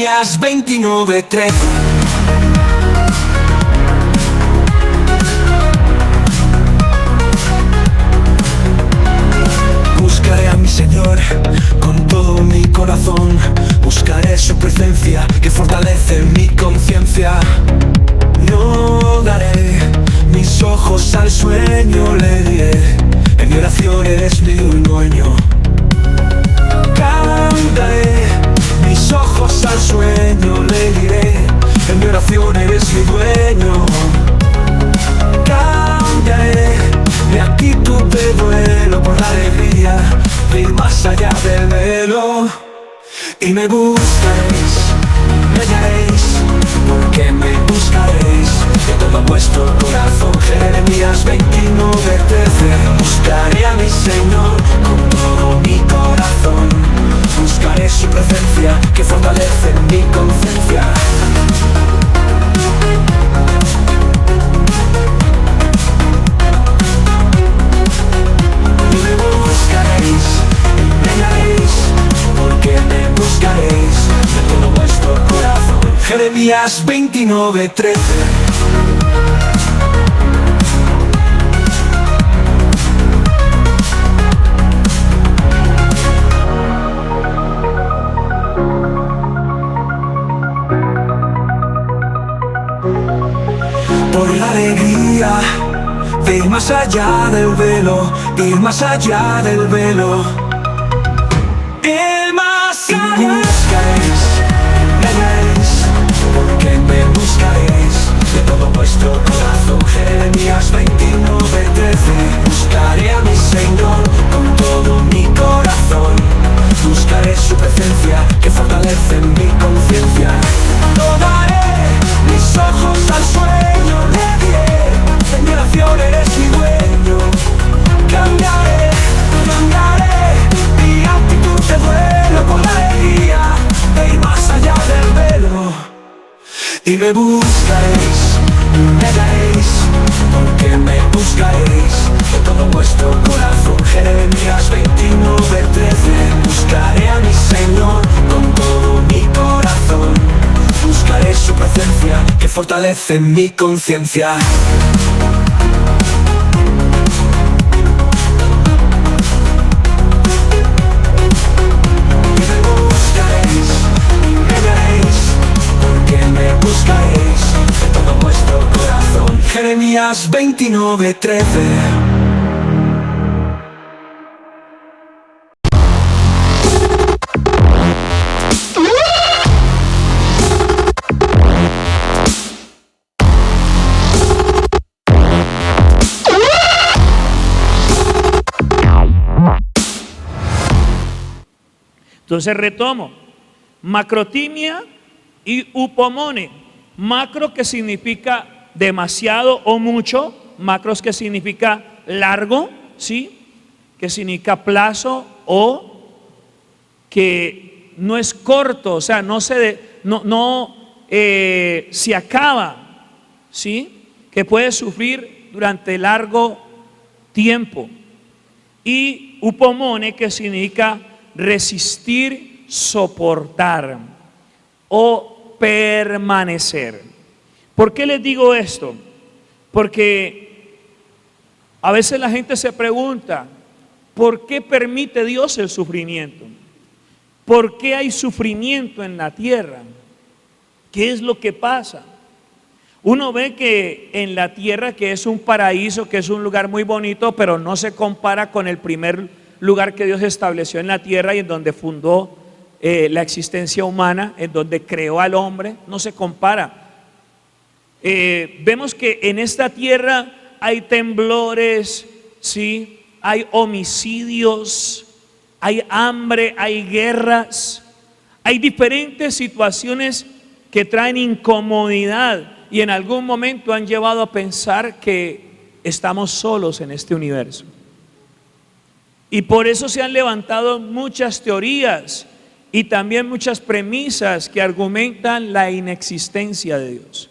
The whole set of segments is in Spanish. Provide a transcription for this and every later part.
Jeremías 29:13. Buscaré a mi Señor con todo mi corazón. Buscaré su presencia que fortalece mi conciencia. No daré mis ojos al sueño, le diré: en mi oración eres mi dueño. Cambiaré mis ojos al sueño, le diré: en mi oración eres mi dueño. Cambiaré mi actitud de duelo por la alegría de ir más allá del velo. Y me buscaréis, me hallaréis, porque me buscaréis de todo vuestro corazón. Jeremías 29:13. Buscaré a mi Señor con todo mi corazón. Buscaré su presencia que fortalece mi conciencia. Y me buscaréis, me hallaréis, porque me buscaréis de todo vuestro corazón. Jeremías 29:13. Por la alegría de ir más allá del velo, ir más allá del velo. Ir más allá. Me buscaréis, me hallaréis, porque me buscaréis de todo vuestro corazón. Jeremías 29:13. Buscaré a mi Señor con todo mi corazón. Buscaré su presencia que fortalece mi conciencia. No daré mis ojos al sueño, le diré: en mi oración eres mi dueño. Cambiaré mi actitud de duelo por la alegría de ir más allá del velo. Y me buscaréis, me hallaréis, porque me buscaréis de todo vuestro corazón. Jeremías 29:13. Buscaré a mi Señor con todo mi corazón. Buscaré su presencia que fortalece mi conciencia. Y me buscaréis, me hallaréis, porque me buscaréis de todo vuestro corazón. Jeremías 29:13. Entonces retomo: macrotimia y upomone. Macro, que significa demasiado o mucho. Macros, que significa largo, ¿sí? Que significa plazo, o que no es corto, o sea, no se acaba, ¿sí? Que puede sufrir durante largo tiempo. Y upomone, que significa resistir, soportar o permanecer. ¿Por qué les digo esto? Porque a veces la gente se pregunta: ¿por qué permite Dios el sufrimiento? ¿Por qué hay sufrimiento en la tierra? ¿Qué es lo que pasa? Uno ve que en la tierra, que es un paraíso, que es un lugar muy bonito, pero no se compara con el primer lugar que Dios estableció en la tierra y en donde fundó la existencia humana, en donde creó al hombre. No se compara. Vemos que en esta tierra hay temblores, ¿sí? Hay homicidios, hay hambre, hay guerras, hay diferentes situaciones que traen incomodidad y en algún momento han llevado a pensar que estamos solos en este universo. Y por eso se han levantado muchas teorías y también muchas premisas que argumentan la inexistencia de Dios.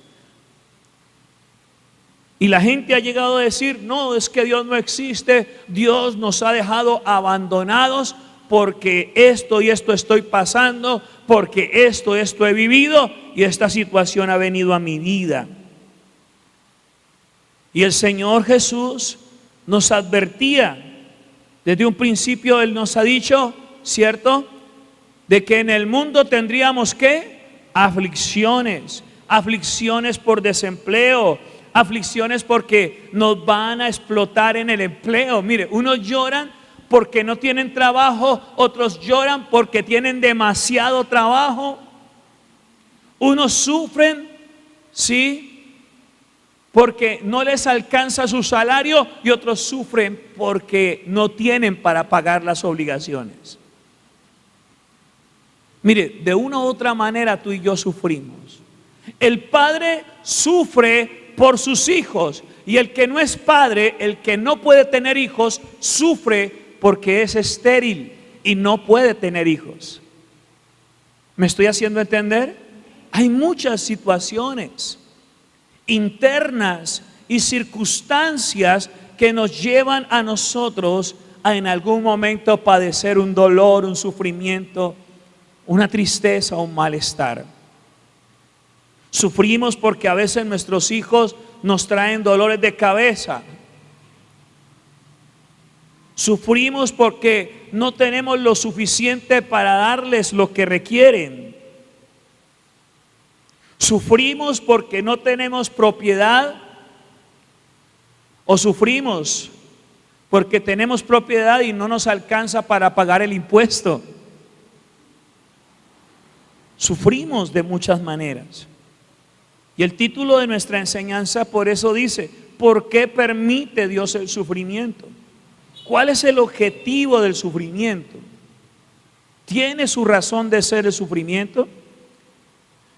Y la gente ha llegado a decir: no, es que Dios no existe, Dios nos ha dejado abandonados porque esto y esto estoy pasando, porque esto he vivido y esta situación ha venido a mi vida. Y el Señor Jesús nos advertía, desde un principio Él nos ha dicho, ¿cierto?, de que en el mundo tendríamos ¿qué? Aflicciones, aflicciones por desempleo, aflicciones porque nos van a explotar en el empleo. Mire, unos lloran porque no tienen trabajo, otros lloran porque tienen demasiado trabajo. Unos sufren, ¿sí?, porque no les alcanza su salario, y otros sufren porque no tienen para pagar las obligaciones. Mire, de una u otra manera tú y yo sufrimos. El padre sufre por sus hijos, y el que no es padre, el que no puede tener hijos, sufre porque es estéril y no puede tener hijos. ¿Me estoy haciendo entender? Hay muchas situaciones internas y circunstancias que nos llevan a nosotros a en algún momento padecer un dolor, un sufrimiento, una tristeza, un malestar. Sufrimos porque a veces nuestros hijos nos traen dolores de cabeza. Sufrimos porque no tenemos lo suficiente para darles lo que requieren. Sufrimos porque no tenemos propiedad, o sufrimos porque tenemos propiedad y no nos alcanza para pagar el impuesto. Sufrimos de muchas maneras. Y el título de nuestra enseñanza por eso dice: ¿por qué permite Dios el sufrimiento? ¿Cuál es el objetivo del sufrimiento? ¿Tiene su razón de ser el sufrimiento?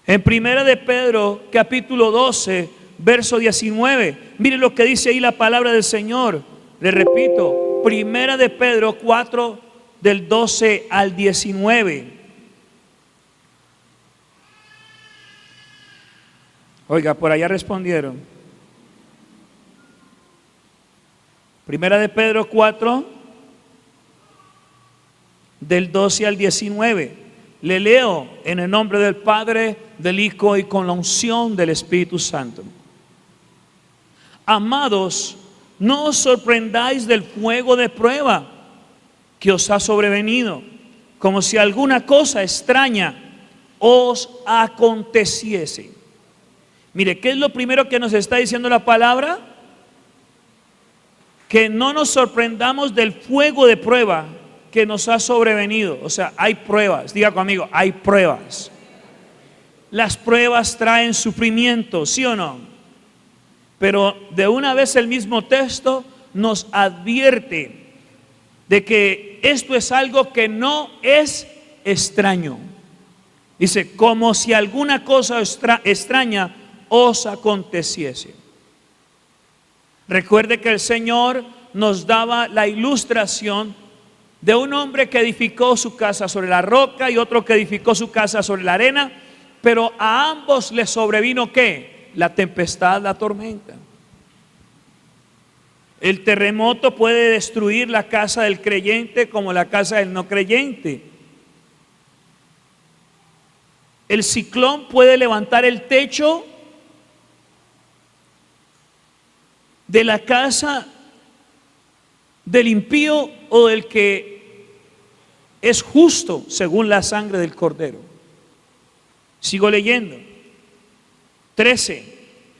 En 1 de Pedro, capítulo 12, verso 19, mire lo que dice ahí la palabra del Señor. Le repito, 1 de Pedro 4, del 12 al 19. Oiga, por allá respondieron. 1 de Pedro 4, del 12 al 19. Le leo en el nombre del Padre, del Hijo y con la unción del Espíritu Santo. Amados, no os sorprendáis del fuego de prueba que os ha sobrevenido, como si alguna cosa extraña os aconteciese. Mire, ¿qué es lo primero que nos está diciendo la palabra? Que no nos sorprendamos del fuego de prueba que nos ha sobrevenido. O sea, hay pruebas. Diga conmigo, hay pruebas. Las pruebas traen sufrimiento, ¿sí o no? Pero de una vez el mismo texto nos advierte de que esto es algo que no es extraño. Dice, como si alguna cosa extraña os aconteciese. Recuerde que el Señor nos daba la ilustración de un hombre que edificó su casa sobre la roca y otro que edificó su casa sobre la arena, pero a ambos les sobrevino ¿qué? La tempestad, la tormenta. El terremoto puede destruir la casa del creyente como la casa del no creyente. El ciclón puede levantar el techo de la casa del impío o del que es justo según la sangre del Cordero. Sigo leyendo. 13.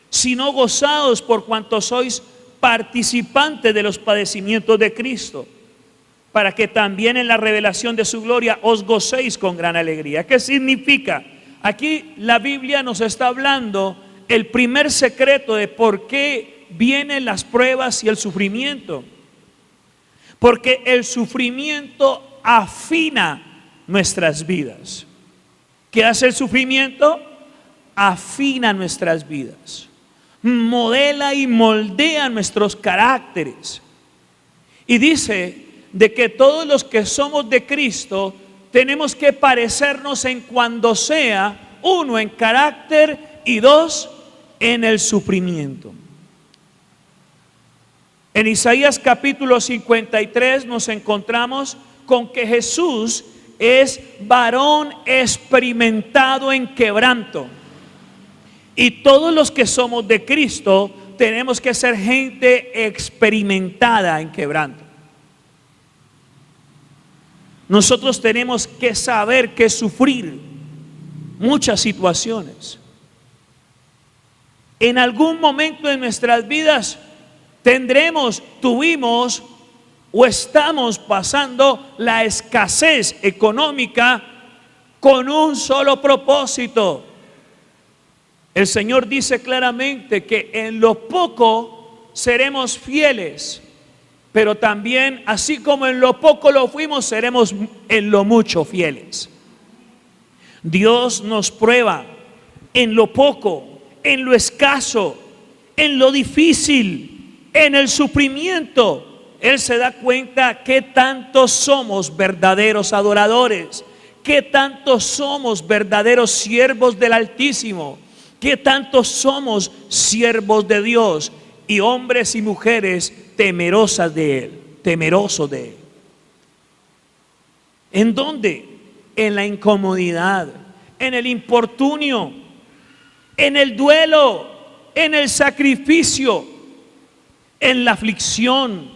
Sino gozaos por cuanto sois participantes de los padecimientos de Cristo, para que también en la revelación de su gloria os gocéis con gran alegría. ¿Qué significa? Aquí la Biblia nos está hablando el primer secreto de por qué vienen las pruebas y el sufrimiento. Porque el sufrimiento afina nuestras vidas. ¿Qué hace el sufrimiento? Afina nuestras vidas, modela y moldea nuestros caracteres. Y dice de que todos los que somos de Cristo tenemos que parecernos en cuando sea, uno, en carácter, y dos, en el sufrimiento. En Isaías capítulo 53 nos encontramos con que Jesús es varón experimentado en quebranto. Y todos los que somos de Cristo tenemos que ser gente experimentada en quebranto. Nosotros tenemos que saber que sufrir muchas situaciones. En algún momento de nuestras vidas tuvimos o estamos pasando la escasez económica con un solo propósito. El Señor dice claramente que en lo poco seremos fieles, pero también, así como en lo poco lo fuimos, seremos en lo mucho fieles. Dios nos prueba en lo poco, en lo escaso, en lo difícil, en el sufrimiento. Él se da cuenta que tanto somos verdaderos adoradores, que tanto somos verdaderos siervos del Altísimo, que tanto somos siervos de Dios y hombres y mujeres temerosos de Él. ¿En dónde? En la incomodidad, en el infortunio, en el duelo, en el sacrificio, en la aflicción,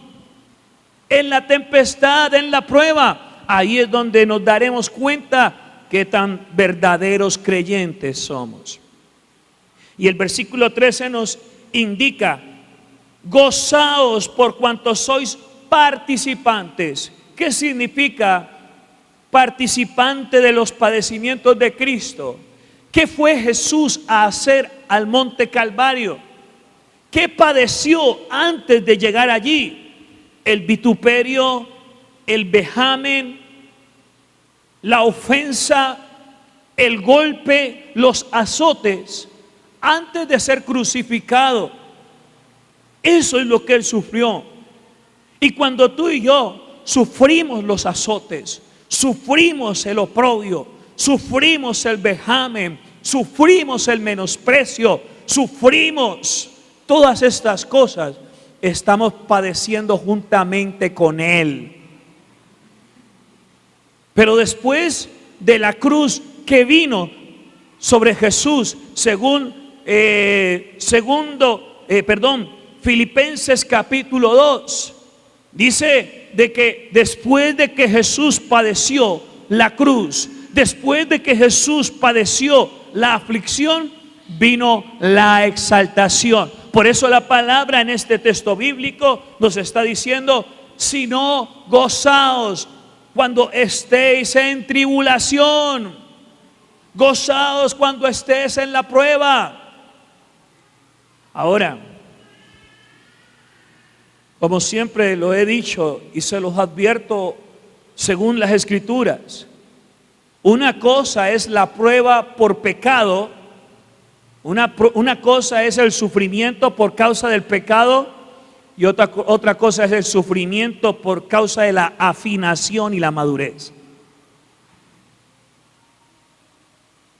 en la tempestad, en la prueba. Ahí es donde nos daremos cuenta que tan verdaderos creyentes somos. Y el versículo 13 nos indica: gozaos por cuanto sois participantes. ¿Qué significa participante de los padecimientos de Cristo? ¿Qué fue Jesús a hacer al monte Calvario? ¿Qué padeció antes de llegar allí? El vituperio, el vejamen, la ofensa, el golpe, los azotes, antes de ser crucificado. Eso es lo que Él sufrió. Y cuando tú y yo sufrimos los azotes, sufrimos el oprobio, sufrimos el vejamen, sufrimos el menosprecio, sufrimos todas estas cosas, estamos padeciendo juntamente con Él. Pero después de la cruz que vino sobre Jesús, según Filipenses capítulo 2, dice de que después de que Jesús padeció la cruz, después de que Jesús padeció la aflicción, vino la exaltación. Por eso la palabra en este texto bíblico nos está diciendo: si no, gozaos cuando estéis en tribulación, gozaos cuando estés en la prueba. Ahora, como siempre lo he dicho y se los advierto según las Escrituras, una cosa es la prueba por pecado, una cosa es el sufrimiento por causa del pecado, y otra cosa es el sufrimiento por causa de la afinación y la madurez.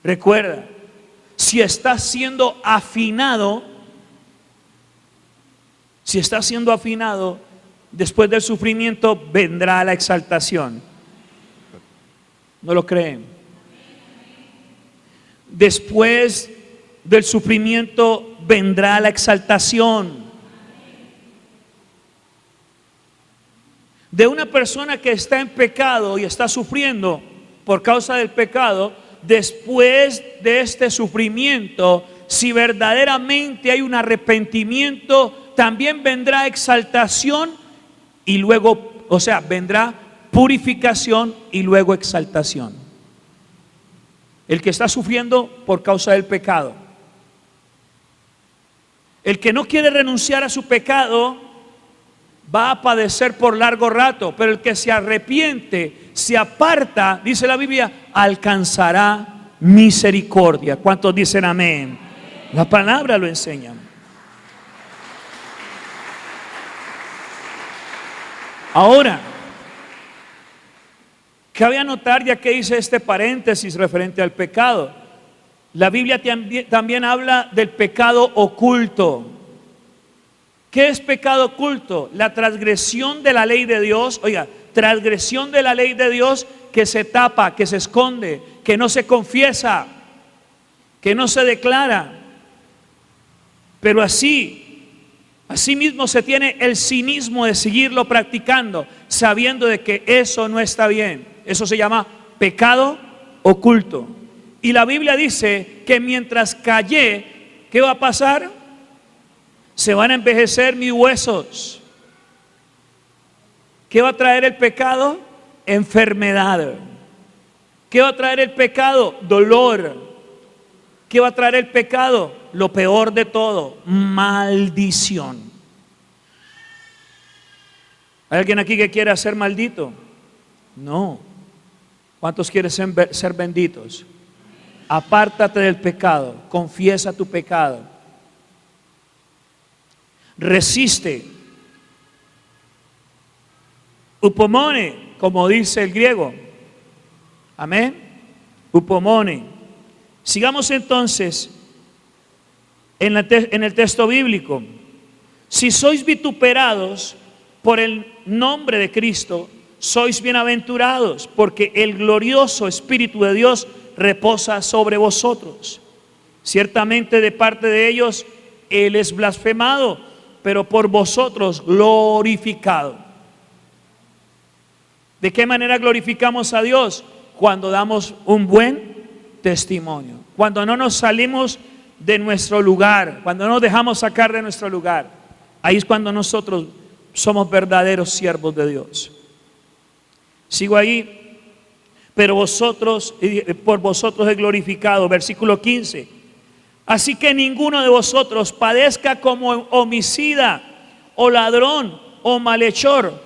Recuerda, si estás siendo afinado, después del sufrimiento vendrá la exaltación. ¿No lo creen? Después del sufrimiento vendrá la exaltación. De una persona que está en pecado y está sufriendo por causa del pecado, después de este sufrimiento, si verdaderamente hay un arrepentimiento, también vendrá exaltación y luego, vendrá purificación y luego exaltación. El que está sufriendo por causa del pecado, el que no quiere renunciar a su pecado, va a padecer por largo rato, pero el que se arrepiente, se aparta, dice la Biblia, alcanzará misericordia. ¿Cuántos dicen amén? La palabra lo enseña. Ahora, cabe anotar, ya que hice este paréntesis referente al pecado, la Biblia también habla del pecado oculto. ¿Qué es pecado oculto? La transgresión de la ley de Dios. Oiga, transgresión de la ley de Dios que se tapa, que se esconde, que no se confiesa, que no se declara. Pero así mismo se tiene el cinismo de seguirlo practicando, sabiendo de que eso no está bien. Eso se llama pecado oculto. Y la Biblia dice que mientras callé, ¿qué va a pasar? Se van a envejecer mis huesos. ¿Qué va a traer el pecado? Enfermedad. ¿Qué va a traer el pecado? Dolor. ¿Qué va a traer el pecado? Lo peor de todo, maldición. ¿Hay alguien aquí que quiere ser maldito? No. ¿Cuántos quieren ser benditos? Apártate del pecado, confiesa tu pecado. Resiste. Upomone, como dice el griego. Amén. Upomone. Sigamos entonces en el texto bíblico. Si sois vituperados por el nombre de Cristo, sois bienaventurados, porque el glorioso Espíritu de Dios reposa sobre vosotros. Ciertamente de parte de ellos Él es blasfemado, pero por vosotros glorificado. ¿De qué manera glorificamos a Dios? Cuando damos un buen testimonio, cuando no nos salimos de nuestro lugar, cuando no nos dejamos sacar de nuestro lugar. Ahí es cuando nosotros somos verdaderos siervos de Dios. Sigo ahí. Pero vosotros, por vosotros es glorificado. Versículo 15. Así que ninguno de vosotros padezca como homicida o ladrón o malhechor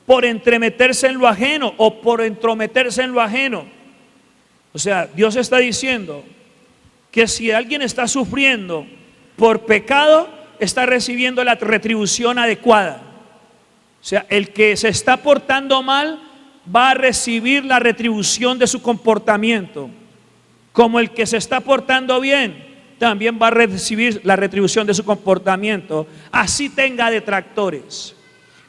por entremeterse en lo ajeno o por entrometerse en lo ajeno. O sea, Dios está diciendo que si alguien está sufriendo por pecado, está recibiendo la retribución adecuada. O sea, el que se está portando mal va a recibir la retribución de su comportamiento, como el que se está portando bien también va a recibir la retribución de su comportamiento, así tenga detractores,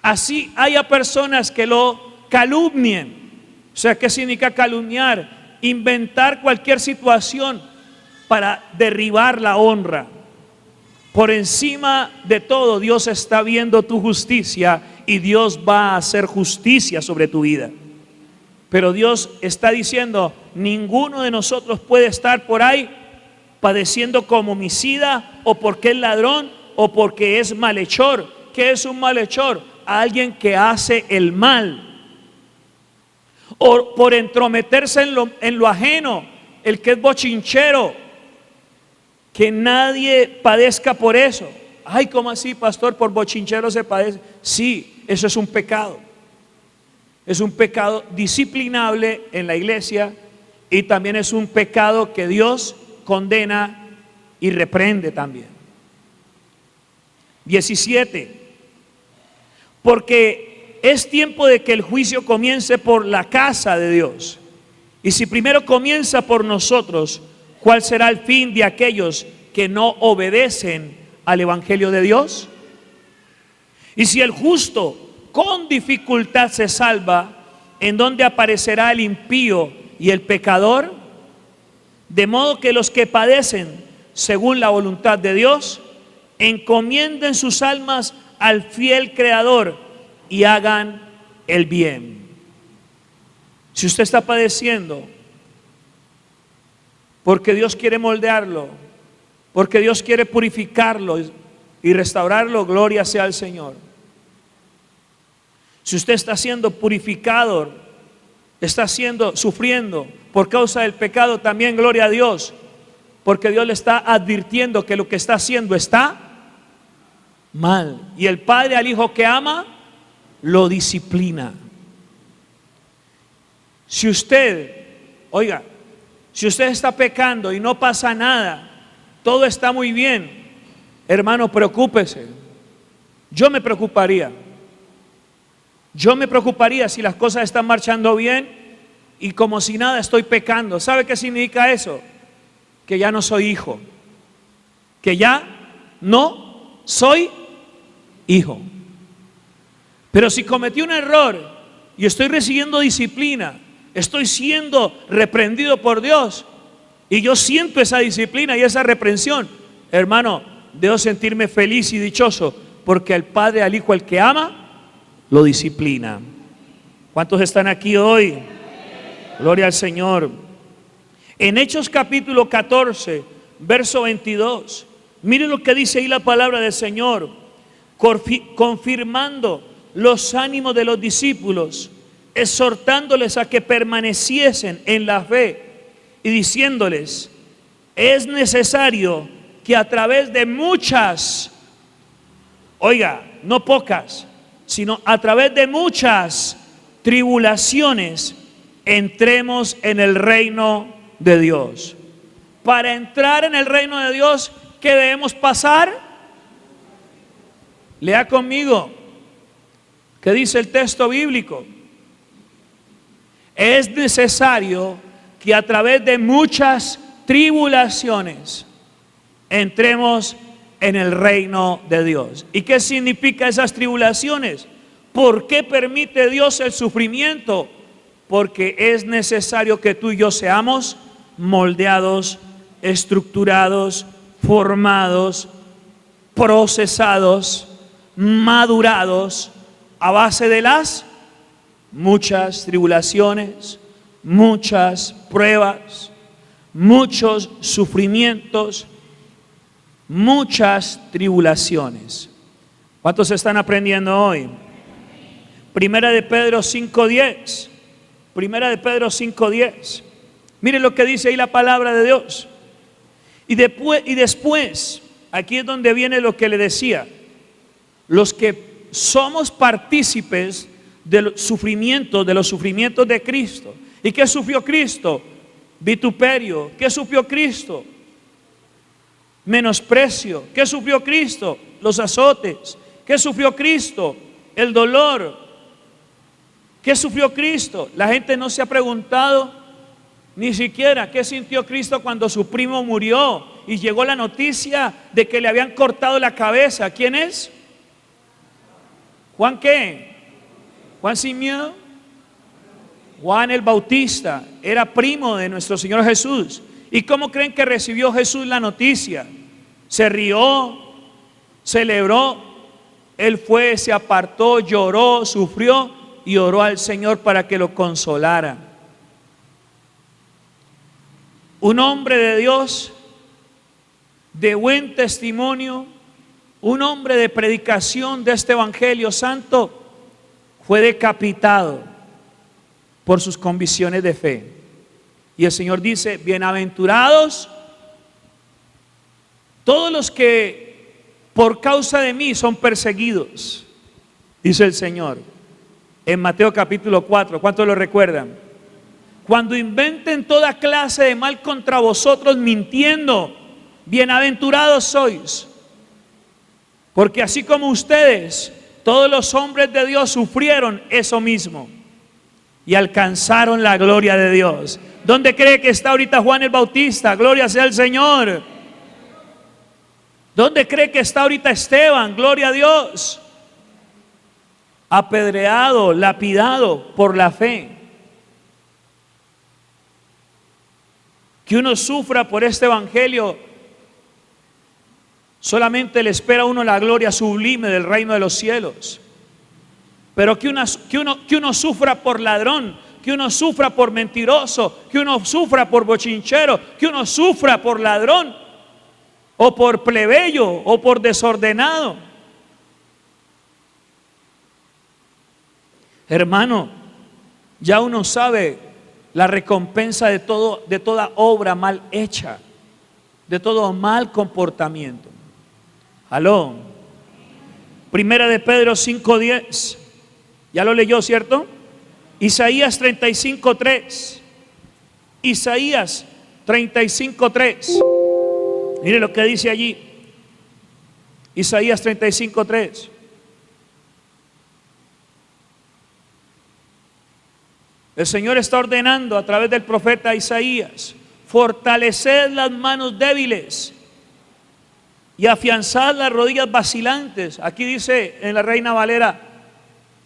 así haya personas que lo calumnien. O sea, ¿qué significa calumniar? Inventar cualquier situación para derribar la honra. Por encima de todo, Dios está viendo tu justicia y Dios va a hacer justicia sobre tu vida. Pero Dios está diciendo, ninguno de nosotros puede estar por ahí padeciendo como homicida o porque es ladrón o porque es malhechor. ¿Qué es un malhechor? Alguien que hace el mal. O por entrometerse en lo ajeno, el que es bochinchero. Que nadie padezca por eso. Ay, ¿cómo así, pastor? Por bochinchero se padece. Sí, eso es un pecado. Es un pecado disciplinable en la iglesia y también es un pecado que Dios condena y reprende también. 17. Porque es tiempo de que el juicio comience por la casa de Dios. Y si primero comienza por nosotros, ¿cuál será el fin de aquellos que no obedecen al Evangelio de Dios? Y si el justo con dificultad se salva, ¿en dónde aparecerá el impío y el pecador? De modo que los que padecen según la voluntad de Dios, encomienden sus almas al fiel Creador y hagan el bien. Si usted está padeciendo, porque Dios quiere moldearlo, porque Dios quiere purificarlo y restaurarlo, gloria sea al Señor. Si usted está siendo purificado, está sufriendo por causa del pecado, también gloria a Dios, porque Dios le está advirtiendo que lo que está haciendo está mal. Y el padre al hijo que ama, lo disciplina. Si usted, oiga, si usted está pecando y no pasa nada, todo está muy bien, hermano, preocúpese. Yo me preocuparía si las cosas están marchando bien y como si nada estoy pecando. ¿Sabe qué significa eso? Que ya no soy hijo, que ya no soy hijo. Pero si cometí un error y estoy recibiendo disciplina, estoy siendo reprendido por Dios y yo siento esa disciplina y esa reprensión, hermano, debo sentirme feliz y dichoso, porque al Padre, al Hijo, el que ama, lo disciplina. ¿Cuántos están aquí hoy? Gloria al Señor. En Hechos capítulo 14, verso 22, miren lo que dice ahí la palabra del Señor, confirmando los ánimos de los discípulos, exhortándoles a que permaneciesen en la fe y diciéndoles: es necesario que a través de muchas, oiga, no pocas, sino a través de muchas tribulaciones entremos en el reino de Dios. Para entrar en el reino de Dios, ¿qué debemos pasar? Lea conmigo, ¿qué dice el texto bíblico? Es necesario que a través de muchas tribulaciones entremos en el reino de Dios. ¿Y qué significa esas tribulaciones? ¿Por qué permite Dios el sufrimiento? Porque es necesario que tú y yo seamos moldeados, estructurados, formados, procesados, madurados a base de las muchas tribulaciones, muchas pruebas, muchos sufrimientos, muchas tribulaciones. ¿Cuántos están aprendiendo hoy? Primera de Pedro 5:10. Primera de Pedro 5:10. Miren lo que dice ahí la palabra de Dios. Y después, aquí es donde viene lo que le decía. Los que somos partícipes de los sufrimientos de Cristo. ¿Y qué sufrió Cristo? Vituperio. ¿Qué sufrió Cristo? Menosprecio. ¿Qué sufrió Cristo? Los azotes. ¿Qué sufrió Cristo? El dolor. ¿Qué sufrió Cristo? La gente no se ha preguntado ni siquiera qué sintió Cristo cuando su primo murió y llegó la noticia de que le habían cortado la cabeza. ¿Quién es? ¿Juan qué? ¿Juan sin miedo? Juan el Bautista era primo de nuestro Señor Jesús. ¿Y cómo creen que recibió Jesús la noticia? Se rió, celebró, él fue, se apartó, lloró, sufrió y oró al Señor para que lo consolara. Un hombre de Dios, de buen testimonio, un hombre de predicación de este evangelio santo, fue decapitado por sus convicciones de fe. Y el Señor dice: bienaventurados todos los que por causa de mí son perseguidos, dice el Señor en Mateo capítulo 4. ¿Cuántos lo recuerdan? Cuando inventen toda clase de mal contra vosotros mintiendo, bienaventurados sois, porque así como ustedes, todos los hombres de Dios sufrieron eso mismo y alcanzaron la gloria de Dios. ¿Dónde cree que está ahorita Juan el Bautista? Gloria sea al Señor. ¿Dónde cree que está ahorita Esteban? Gloria a Dios. Apedreado, lapidado por la fe. Que uno sufra por este evangelio, solamente le espera a uno la gloria sublime del reino de los cielos. Pero que uno sufra por ladrón, que uno sufra por mentiroso, que uno sufra por bochinchero, que uno sufra por ladrón, o por plebeyo, o por desordenado. Hermano, ya uno sabe la recompensa de toda obra mal hecha, de todo mal comportamiento. Aló. Primera de Pedro 5:10. Ya lo leyó, ¿cierto? Isaías 35:3. Isaías 35:3. Mire lo que dice allí. Isaías 35:3. El Señor está ordenando a través del profeta Isaías: fortaleced las manos débiles y afianzad las rodillas vacilantes. Aquí dice en la Reina Valera: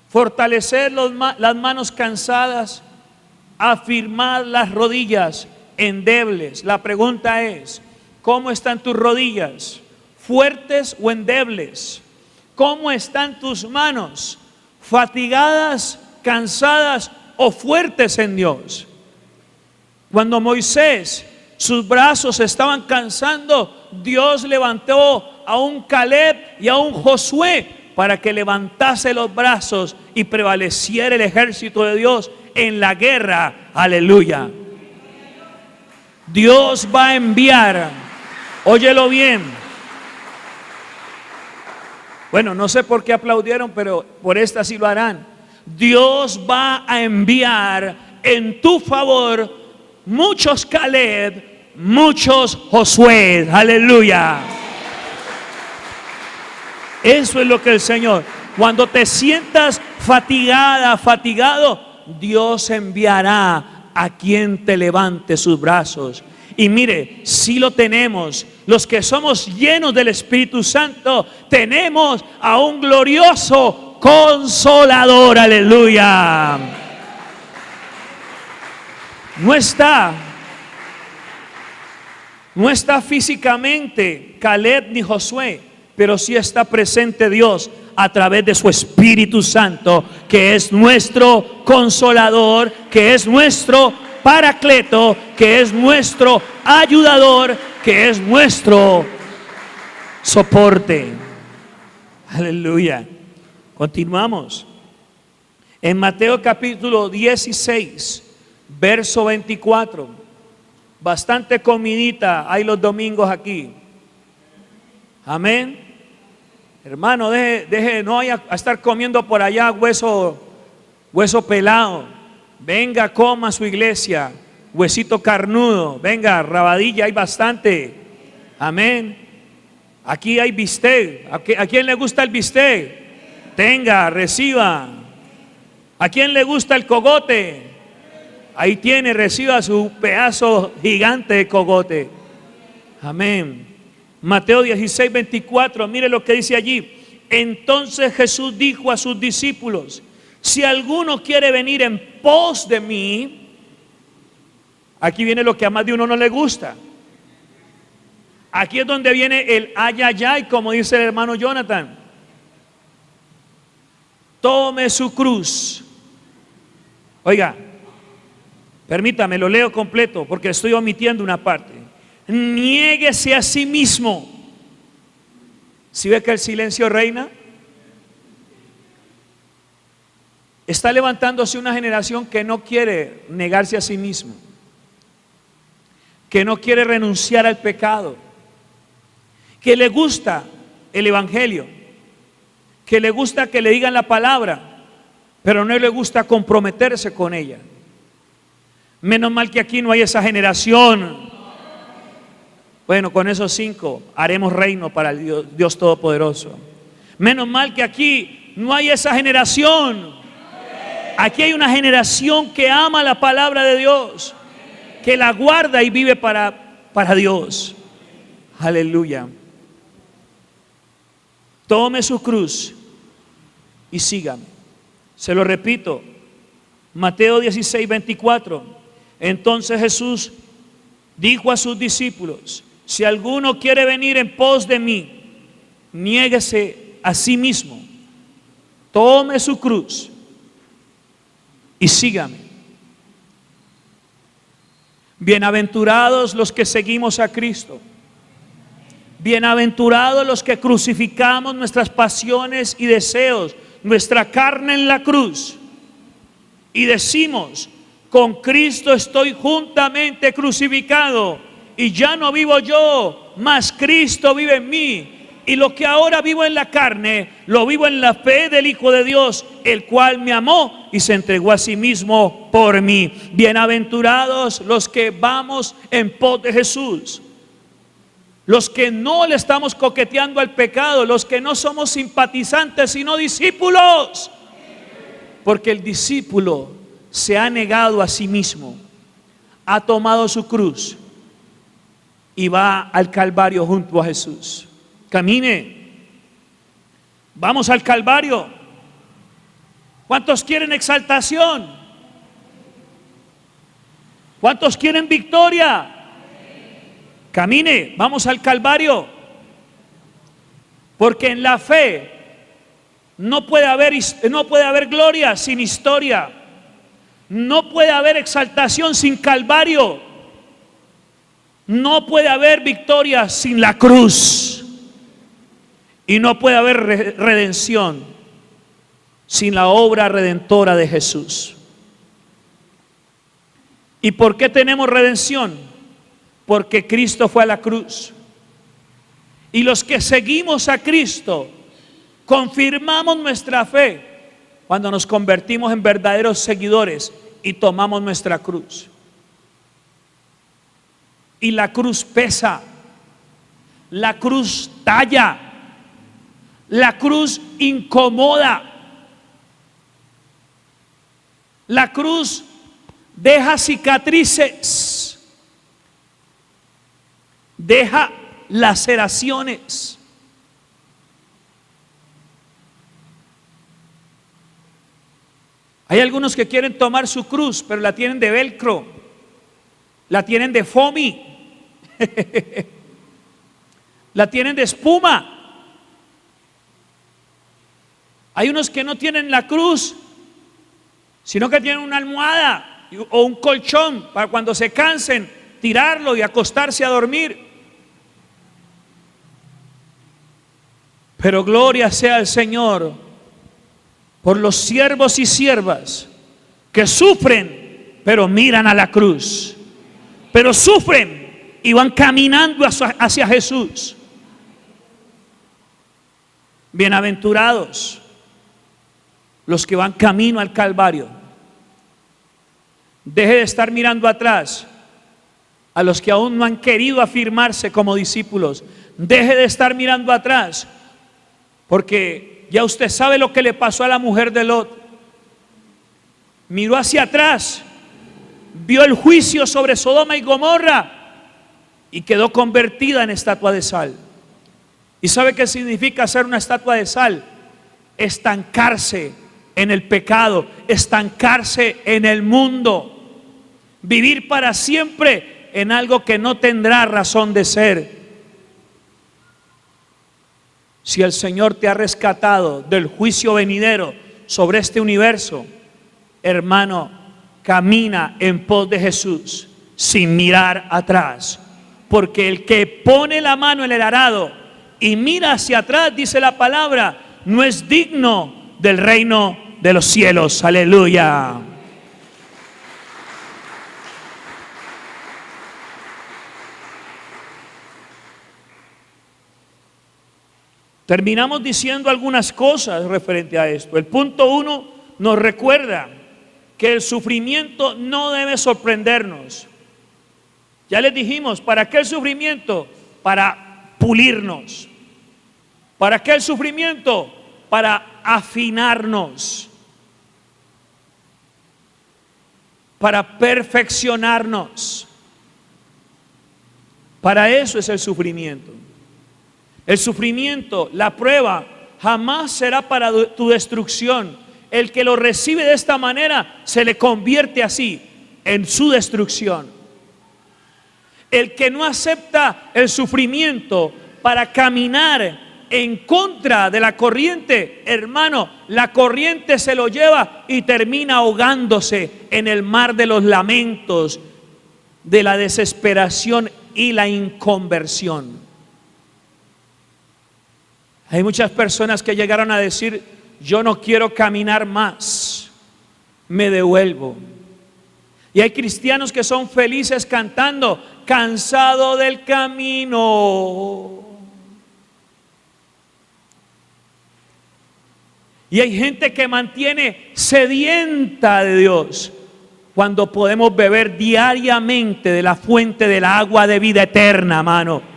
fortaleced las manos cansadas afirmad las rodillas endebles. La pregunta es, ¿cómo están tus rodillas? ¿Fuertes o endebles? ¿Cómo están tus manos? ¿Fatigadas, cansadas o fuertes en Dios? Cuando Moisés, sus brazos estaban cansando, Dios levantó a un Caleb y a un Josué para que levantase los brazos y prevaleciera el ejército de Dios en la guerra. Aleluya. Dios va a enviar, óyelo bien. Bueno, no sé por qué aplaudieron, pero por esta sí lo harán. Dios va a enviar en tu favor muchos Caleb, muchos Josué. Aleluya. Eso es lo que el Señor, cuando te sientas fatigada, fatigado, Dios enviará a quien te levante sus brazos. Y mire, si lo tenemos, los que somos llenos del Espíritu Santo, tenemos a un glorioso Consolador. Aleluya. No está físicamente Caleb ni Josué, pero sí está presente Dios a través de su Espíritu Santo, que es nuestro Consolador, que es nuestro Paracleto, que es nuestro ayudador, que es nuestro soporte. Aleluya. Continuamos. En Mateo capítulo 16, verso 24. Bastante comidita hay los domingos aquí. Amén. Hermano, deje, no vaya a estar comiendo por allá hueso pelado. Venga, coma a su iglesia, huesito carnudo. Venga, rabadilla, hay bastante. Amén. Aquí hay bistec. ¿A quién le gusta el bistec? Tenga, reciba. ¿A quién le gusta el cogote? Ahí tiene, reciba su pedazo gigante de cogote. Amén. Mateo 16, 24, mire lo que dice allí. Entonces Jesús dijo a sus discípulos: si alguno quiere venir en pos de mí, aquí viene lo que a más de uno no le gusta. Aquí es donde viene el ay, ay, ay, como dice el hermano Jonathan. Tome su cruz. Oiga, permítame, lo leo completo porque estoy omitiendo una parte. Niéguese a sí mismo. ¿Sí ve que el silencio reina? Está levantándose una generación que no quiere negarse a sí mismo, que no quiere renunciar al pecado, que le gusta el evangelio, que le gusta que le digan la palabra, pero no le gusta comprometerse con ella. Menos mal que aquí no hay esa generación. Bueno, con esos 5 haremos reino para el Dios Todopoderoso. Menos mal que aquí no hay esa generación. Aquí hay una generación que ama la palabra de Dios, que la guarda y vive para Dios. Aleluya. Tome su cruz y sígame. Se lo repito, Mateo 16, 24. Entonces Jesús dijo a sus discípulos: si alguno quiere venir en pos de mí, niéguese a sí mismo, tome su cruz y sígame. Bienaventurados los que seguimos a Cristo. Bienaventurados los que crucificamos nuestras pasiones y deseos, nuestra carne en la cruz, y decimos: con Cristo estoy juntamente crucificado, y ya no vivo yo, mas Cristo vive en mí. Y lo que ahora vivo en la carne, lo vivo en la fe del Hijo de Dios, el cual me amó y se entregó a sí mismo por mí. Bienaventurados los que vamos en pos de Jesús, los que no le estamos coqueteando al pecado, los que no somos simpatizantes sino discípulos, porque el discípulo se ha negado a sí mismo, ha tomado su cruz y va al Calvario junto a Jesús. Camine, vamos al Calvario. ¿Cuántos quieren exaltación? ¿Cuántos quieren victoria? Camine, vamos al Calvario. Porque en la fe no puede haber gloria sin historia. No puede haber exaltación sin Calvario. No puede haber victoria sin la cruz. Y no puede haber redención sin la obra redentora de Jesús. ¿Y por qué tenemos redención? Porque Cristo fue a la cruz. Y los que seguimos a Cristo confirmamos nuestra fe cuando nos convertimos en verdaderos seguidores y tomamos nuestra cruz. Y la cruz pesa, la cruz talla, la cruz incomoda, la cruz deja cicatrices, deja laceraciones. Hay algunos que quieren tomar su cruz, pero la tienen de velcro, la tienen de foamy, la tienen de espuma. Hay unos que no tienen la cruz, sino que tienen una almohada o un colchón para cuando se cansen tirarlo y acostarse a dormir. Pero gloria sea al Señor por los siervos y siervas que sufren, pero miran a la cruz, pero sufren y van caminando hacia Jesús. Bienaventurados los que van camino al Calvario. Deje de estar mirando atrás a los que aún no han querido afirmarse como discípulos. Deje de estar mirando atrás, porque ya usted sabe lo que le pasó a la mujer de Lot. Miró hacia atrás, vio el juicio sobre Sodoma y Gomorra y quedó convertida en estatua de sal. ¿Y sabe qué significa ser una estatua de sal? Estancarse en el pecado, estancarse en el mundo, vivir para siempre en algo que no tendrá razón de ser. Si el Señor te ha rescatado del juicio venidero sobre este universo, hermano, camina en pos de Jesús sin mirar atrás, porque el que pone la mano en el arado y mira hacia atrás, dice la palabra, no es digno del reino de los cielos. Aleluya. Terminamos diciendo algunas cosas referente a esto. El punto 1 nos recuerda que el sufrimiento no debe sorprendernos. Ya les dijimos, ¿para qué el sufrimiento? Para pulirnos. ¿Para qué el sufrimiento? Para afinarnos, para perfeccionarnos. Para eso es el sufrimiento. El sufrimiento, la prueba, jamás será para tu destrucción. El que lo recibe de esta manera se le convierte así en su destrucción. El que no acepta el sufrimiento para caminar en contra de la corriente, hermano, la corriente se lo lleva y termina ahogándose en el mar de los lamentos, de la desesperación y la inconversión. Hay muchas personas que llegaron a decir: yo no quiero caminar más, me devuelvo. Y hay cristianos que son felices cantando: cansado del camino. Y hay gente que mantiene sedienta de Dios, cuando podemos beber diariamente de la fuente del agua de vida eterna, mano.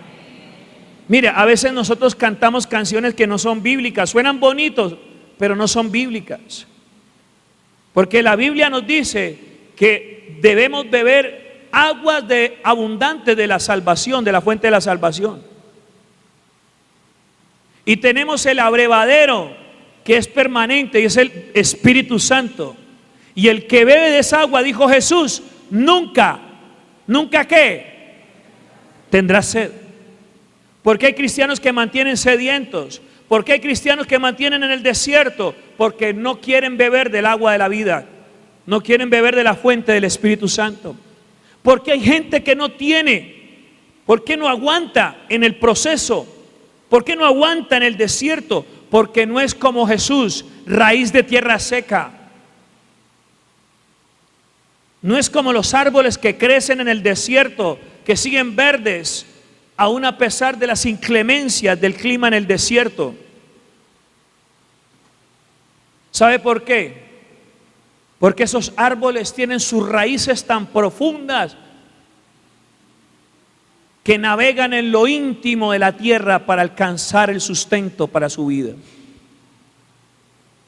Mire, a veces nosotros cantamos canciones que no son bíblicas, suenan bonitos, pero no son bíblicas. Porque la Biblia nos dice que debemos beber aguas abundantes de la salvación, de la fuente de la salvación. Y tenemos el abrevadero, que es permanente, y es el Espíritu Santo. Y el que bebe de esa agua, dijo Jesús, nunca nunca ¿qué? Tendrás sed. ¿Por qué hay cristianos que mantienen sedientos? ¿Por qué hay cristianos que mantienen en el desierto? Porque no quieren beber del agua de la vida, no quieren beber de la fuente del Espíritu Santo. Porque hay gente que no tiene, ¿por qué no aguanta en el proceso? ¿Por qué no aguanta en el desierto? Porque no es como Jesús, raíz de tierra seca. No es como los árboles que crecen en el desierto, que siguen verdes, aún a pesar de las inclemencias del clima en el desierto. ¿Sabe por qué? Porque esos árboles tienen sus raíces tan profundas que navegan en lo íntimo de la tierra para alcanzar el sustento para su vida.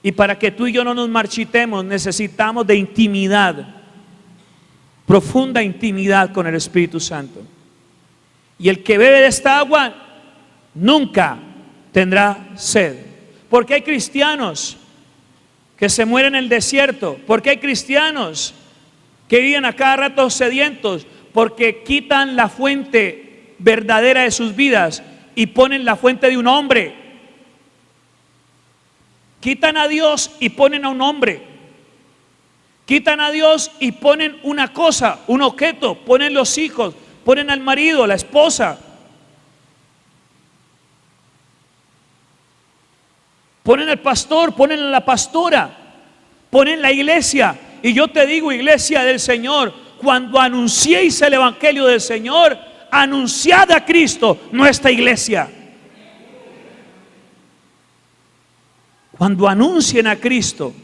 Y para que tú y yo no nos marchitemos, necesitamos de intimidad, profunda intimidad con el Espíritu Santo. Y el que bebe de esta agua nunca tendrá sed. Porque hay cristianos que se mueren en el desierto. Porque hay cristianos que viven a cada rato sedientos. Porque quitan la fuente verdadera de sus vidas y ponen la fuente de un hombre. Quitan a Dios y ponen a un hombre. Quitan a Dios y ponen una cosa, un objeto. Ponen los hijos, ponen al marido, la esposa. Ponen al pastor, ponen a la pastora, ponen la iglesia. Y yo te digo, iglesia del Señor, cuando anunciéis el evangelio del Señor, anunciad a Cristo, nuestra iglesia. Cuando anuncien a Cristo,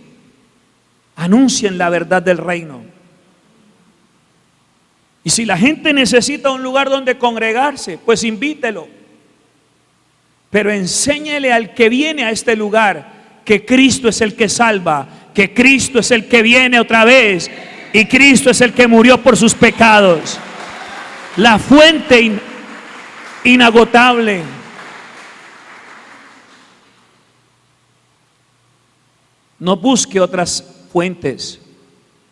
anuncien la verdad del reino. Y si la gente necesita un lugar donde congregarse, pues invítelo. Pero enséñele al que viene a este lugar que Cristo es el que salva, que Cristo es el que viene otra vez y Cristo es el que murió por sus pecados. La fuente inagotable. No busque otras fuentes,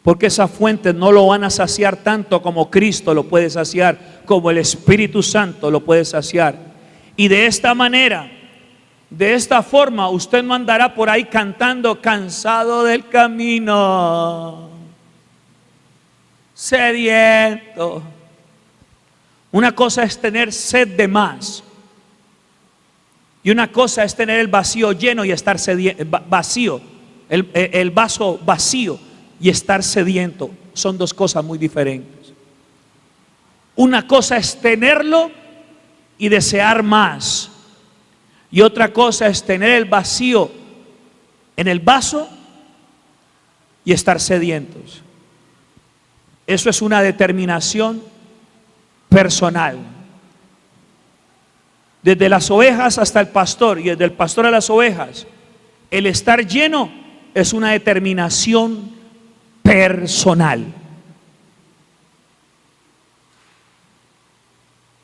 porque esas fuentes no lo van a saciar tanto como Cristo lo puede saciar, como el Espíritu Santo lo puede saciar. Y de esta manera, de esta forma, usted no andará por ahí cantando cansado del camino, sediento. Una cosa es tener sed de más, y una cosa es tener el vacío lleno y estar vacío, el vaso vacío y estar sediento. Son dos cosas muy diferentes. Una cosa es tenerlo y desear más, y otra cosa es tener el vacío en el vaso y estar sedientos. Eso es una determinación personal. Desde las ovejas hasta el pastor, y desde el pastor a las ovejas, el estar lleno es una determinación personal.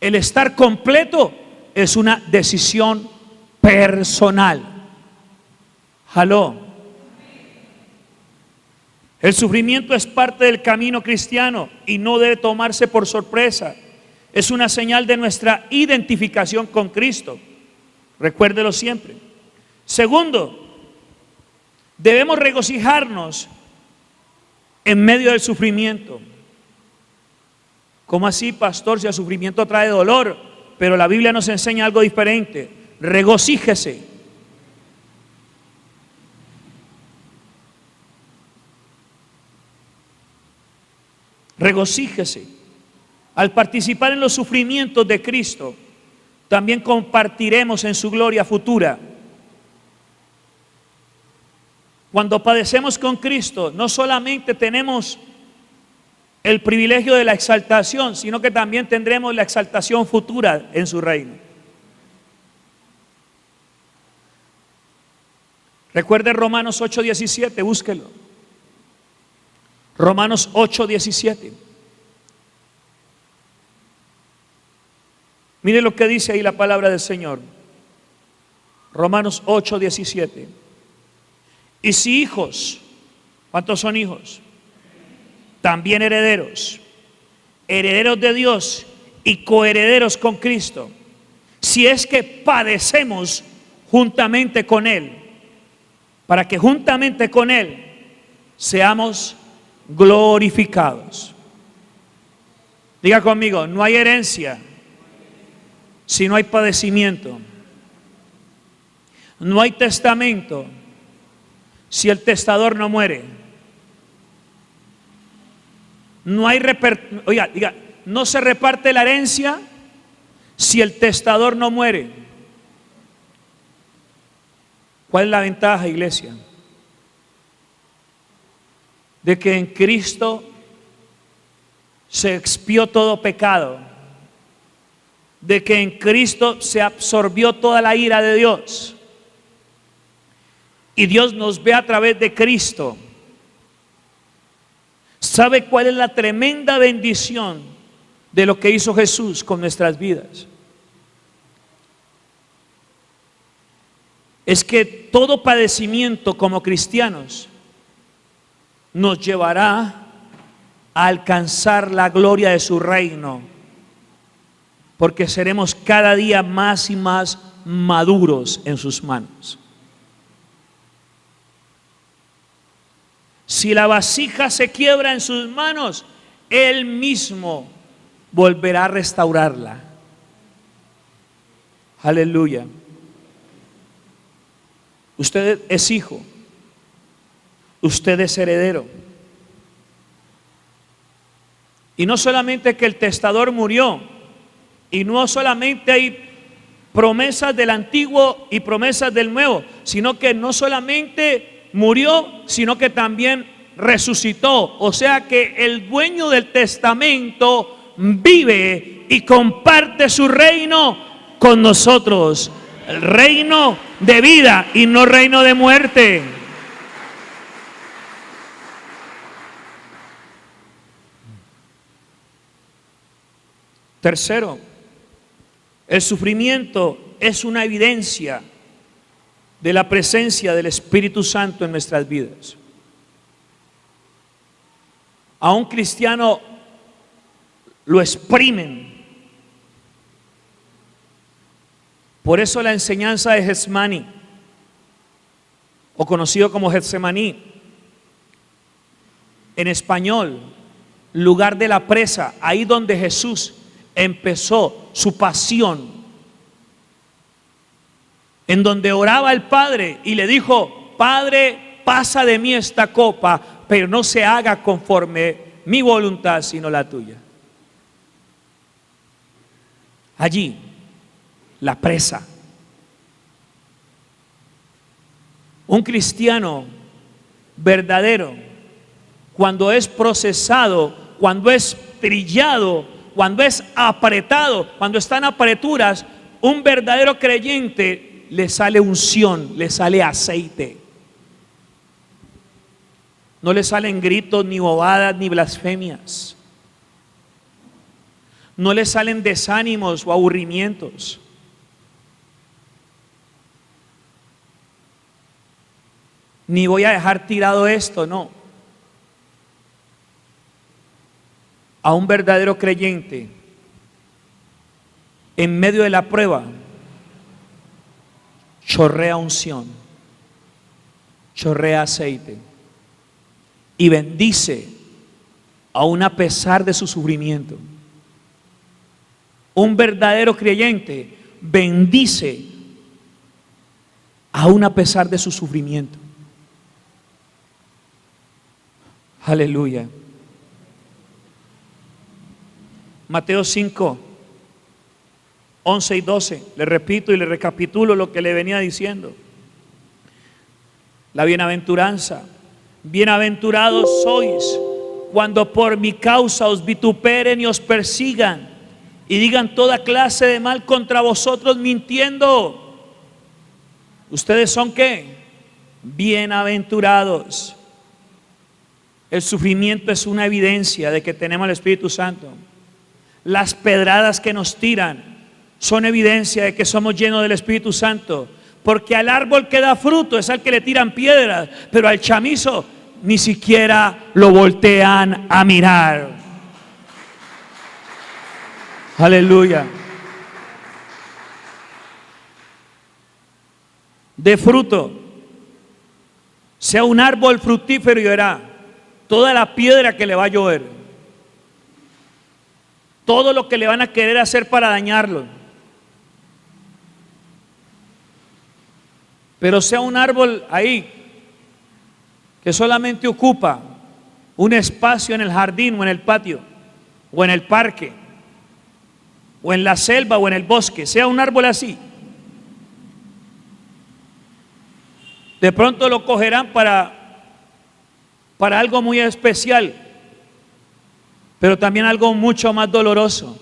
El estar completo es una decisión personal. Aló. El sufrimiento es parte del camino cristiano y no debe tomarse por sorpresa. Es una señal de nuestra identificación con Cristo. Recuérdelo siempre. Segundo, debemos regocijarnos en medio del sufrimiento. ¿Cómo así, pastor? Si el sufrimiento trae dolor, pero la Biblia nos enseña algo diferente. Regocíjese. Regocíjese. Al participar en los sufrimientos de Cristo, también compartiremos en su gloria futura. Cuando padecemos con Cristo, no solamente tenemos el privilegio de la exaltación, sino que también tendremos la exaltación futura en su reino. Recuerde Romanos 8:17, búsquelo. Romanos 8:17. Mire lo que dice ahí la palabra del Señor. Romanos 8:17. Y si hijos, ¿cuántos son hijos? También herederos, herederos de Dios y coherederos con Cristo, si es que padecemos juntamente con Él, para que juntamente con Él seamos glorificados. Diga conmigo, no hay herencia si no hay padecimiento. No hay testamento si el testador no muere. No hay diga, no se reparte la herencia si el testador no muere. ¿Cuál es la ventaja, iglesia? De que en Cristo se expió todo pecado, de que en Cristo se absorbió toda la ira de Dios, y Dios nos ve a través de Cristo. ¿Sabe cuál es la tremenda bendición de lo que hizo Jesús con nuestras vidas? Es que todo padecimiento como cristianos nos llevará a alcanzar la gloria de su reino, porque seremos cada día más y más maduros en sus manos. Si la vasija se quiebra en sus manos, Él mismo volverá a restaurarla. Aleluya. Usted es hijo, usted es heredero. Y no solamente que el testador murió, y no solamente hay promesas del antiguo y promesas del nuevo, sino que no solamente murió, sino que también resucitó. O sea que el dueño del testamento vive y comparte su reino con nosotros. El reino de vida y no reino de muerte. Tercero, el sufrimiento es una evidencia de la presencia del Espíritu Santo en nuestras vidas. A un cristiano lo exprimen. Por eso la enseñanza de Getsemaní, o conocido como Getsemaní, en español, lugar de la presa, ahí donde Jesús empezó su pasión, en donde oraba al Padre y le dijo: Padre, pasa de mí esta copa, pero no se haga conforme mi voluntad, sino la tuya. Allí, la presa. Un cristiano verdadero, cuando es procesado, cuando es trillado, cuando es apretado, cuando está en apreturas, un verdadero creyente le sale unción, le sale aceite. No le salen gritos, ni bobadas, ni blasfemias. No le salen desánimos o aburrimientos. Ni voy a dejar tirado esto, no. A un verdadero creyente, en medio de la prueba, chorrea unción, chorrea aceite y bendice aún a pesar de su sufrimiento. Un verdadero creyente bendice aún a pesar de su sufrimiento. Aleluya. Mateo 5, 11 y 12. Le repito y le recapitulo lo que le venía diciendo. La bienaventuranza. Bienaventurados sois cuando por mi causa os vituperen y os persigan y digan toda clase de mal contra vosotros mintiendo. ¿Ustedes son qué? Bienaventurados. El sufrimiento es una evidencia de que tenemos el Espíritu Santo. Las pedradas que nos tiran son evidencia de que somos llenos del Espíritu Santo. Porque al árbol que da fruto es al que le tiran piedras, pero al chamizo ni siquiera lo voltean a mirar. Aleluya. De fruto. Sea un árbol fructífero y verá toda la piedra que le va a llover, todo lo que le van a querer hacer para dañarlo. Pero sea un árbol ahí que solamente ocupa un espacio en el jardín o en el patio o en el parque o en la selva o en el bosque. Sea un árbol así. De pronto lo cogerán para algo muy especial, pero también algo mucho más doloroso,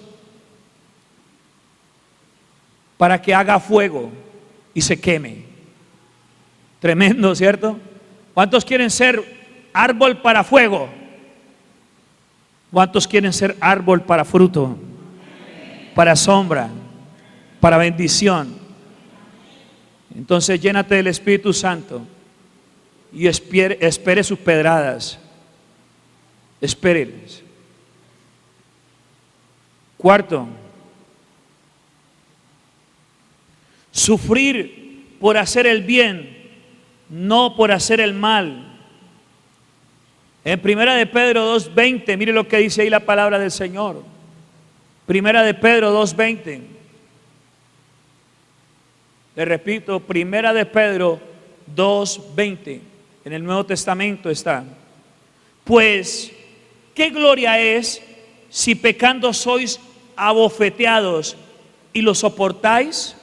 para que haga fuego y se queme. Tremendo, ¿cierto? ¿Cuántos quieren ser árbol para fuego? ¿Cuántos quieren ser árbol para fruto, para sombra, para bendición? Entonces llénate del Espíritu Santo y espere sus pedradas. Espéreles. Cuarto, sufrir por hacer el bien, no por hacer el mal. En Primera de Pedro 2:20, mire lo que dice ahí la palabra del Señor. Primera de Pedro 2:20. Le repito, Primera de Pedro 2:20. En el Nuevo Testamento está. Pues, ¿qué gloria es si pecando sois abofeteados y lo soportáis?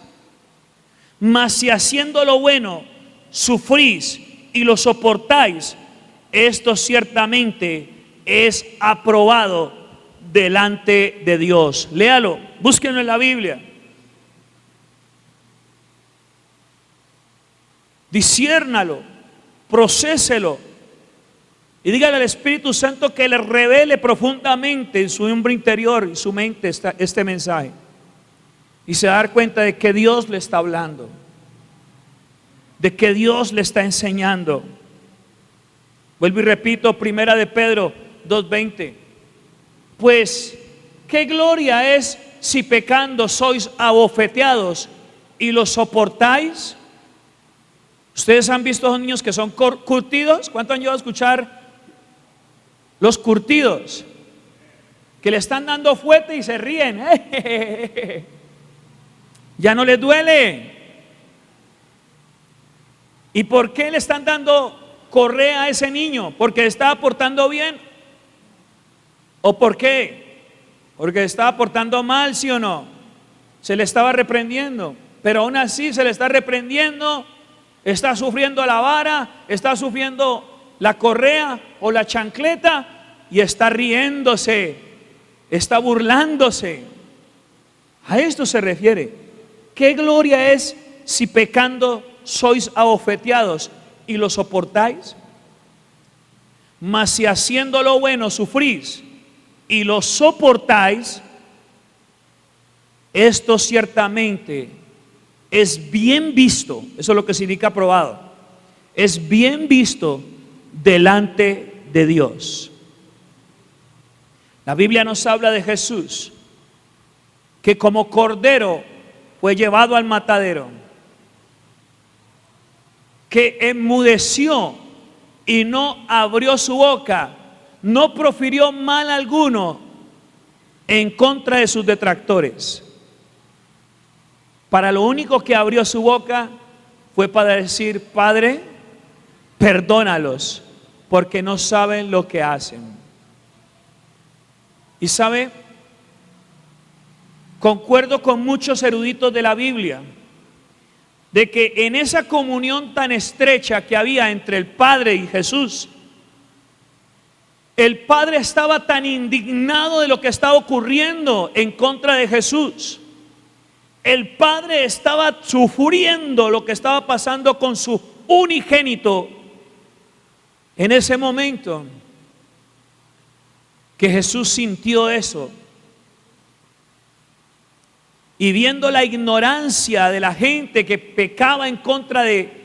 Mas si haciendo lo bueno sufrís y lo soportáis, esto ciertamente es aprobado delante de Dios. Léalo, búsquenlo en la Biblia. Disciérnalo, procéselo y dígale al Espíritu Santo que le revele profundamente en su hombre interior y su mente este mensaje, y se va a dar cuenta de que Dios le está hablando, de que Dios le está enseñando. Vuelvo y repito, Primera de Pedro 2:20. Pues, ¿qué gloria es si pecando sois abofeteados y lo soportáis? ¿Ustedes han visto a los niños que son curtidos? ¿Cuánto han llegado a escuchar los curtidos? Que le están dando fuerte y se ríen. Ya no les duele. ¿Y por qué le están dando correa a ese niño? ¿Porque le estaba portando bien? ¿O por qué? Porque le estaba portando mal, ¿sí o no? Se le estaba reprendiendo, pero aún así se le está reprendiendo. Está sufriendo la vara, está sufriendo la correa o la chancleta y está riéndose, está burlándose. A esto se refiere. ¿Qué gloria es si pecando sois abofeteados y lo soportáis? Mas si haciendo lo bueno sufrís y lo soportáis, esto ciertamente es bien visto. Eso es lo que significa aprobado. Es bien visto delante de Dios. La Biblia nos habla de Jesús, que como cordero fue llevado al matadero, que enmudeció y no abrió su boca, no profirió mal alguno en contra de sus detractores. Para lo único que abrió su boca fue para decir: Padre, perdónalos, porque no saben lo que hacen. Y sabe, concuerdo con muchos eruditos de la Biblia, de que en esa comunión tan estrecha que había entre el Padre y Jesús, el Padre estaba tan indignado de lo que estaba ocurriendo en contra de Jesús. El Padre estaba sufriendo lo que estaba pasando con su unigénito en ese momento, que Jesús sintió eso. Y viendo la ignorancia de la gente que pecaba en contra de